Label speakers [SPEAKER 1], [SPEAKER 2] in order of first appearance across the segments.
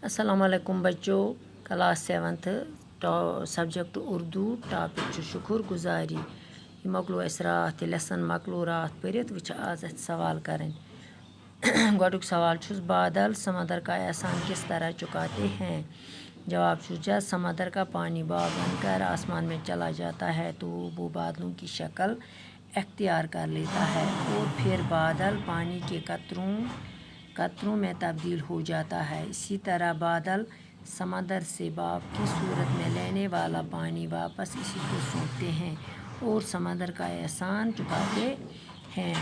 [SPEAKER 1] अस्सलामु अलैकुम बच्चों, class 7th subject Urdu topic शुक्र गुजारी। ये मकलो रात लेसन मकलो रात परित वह आज सवाल करें। गोडुक सवाल बादल समंदर का एहसान किस तरह चुकाते हैं। जवाब जब समंदर का पानी बहाव बनकर आसमान में चला जाता है तो वो बादलों की शक्ल अख्तियार कर लेता है और फिर बादल पानी के कतरों में तब्दील हो जाता है। इसी तरह बादल समंदर से भाप की सूरत में लेने वाला पानी वापस इसी को सौंपते हैं और समंदर का एहसान चुकाते हैं।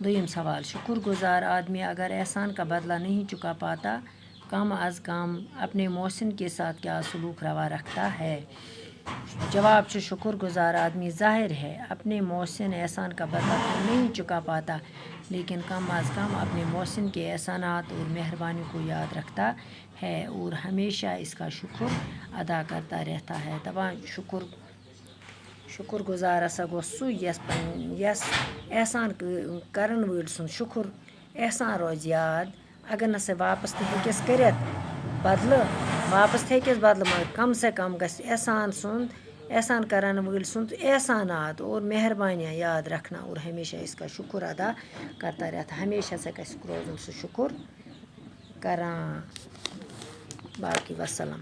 [SPEAKER 1] दूसरा सवाल, शुक्रगुजार आदमी अगर एहसान का बदला नहीं चुका पाता कम अज़ कम अपने मोहसिन के साथ क्या सलूक रवा रखता है। जवाब शुक्रगुजार आदमी ज़ाहिर है अपने मोहसिन एहसान का बदला तो नहीं चुका पाता लेकिन कम अज़ कम अपने मोहसिन के एहसानात और मेहरबानी को याद रखता है और हमेशा इसका शुक्र अदा करता रहता है। दपा शुक्रगुजार हसा गो सु यस एहसान करन वोल सुन शुक्र एहसान रोज याद। अगर न वापस हेकिस करित बदल वापस हेकिस बदल मगर कम से कम गस एहसान करन वोल सुन एहसानात और मेहरबानियाँ याद रखना और हमेशा इसका शुक्र अदा करता रहता। हमेशा से रोज़ शुक्र करा। बाकी वसलम।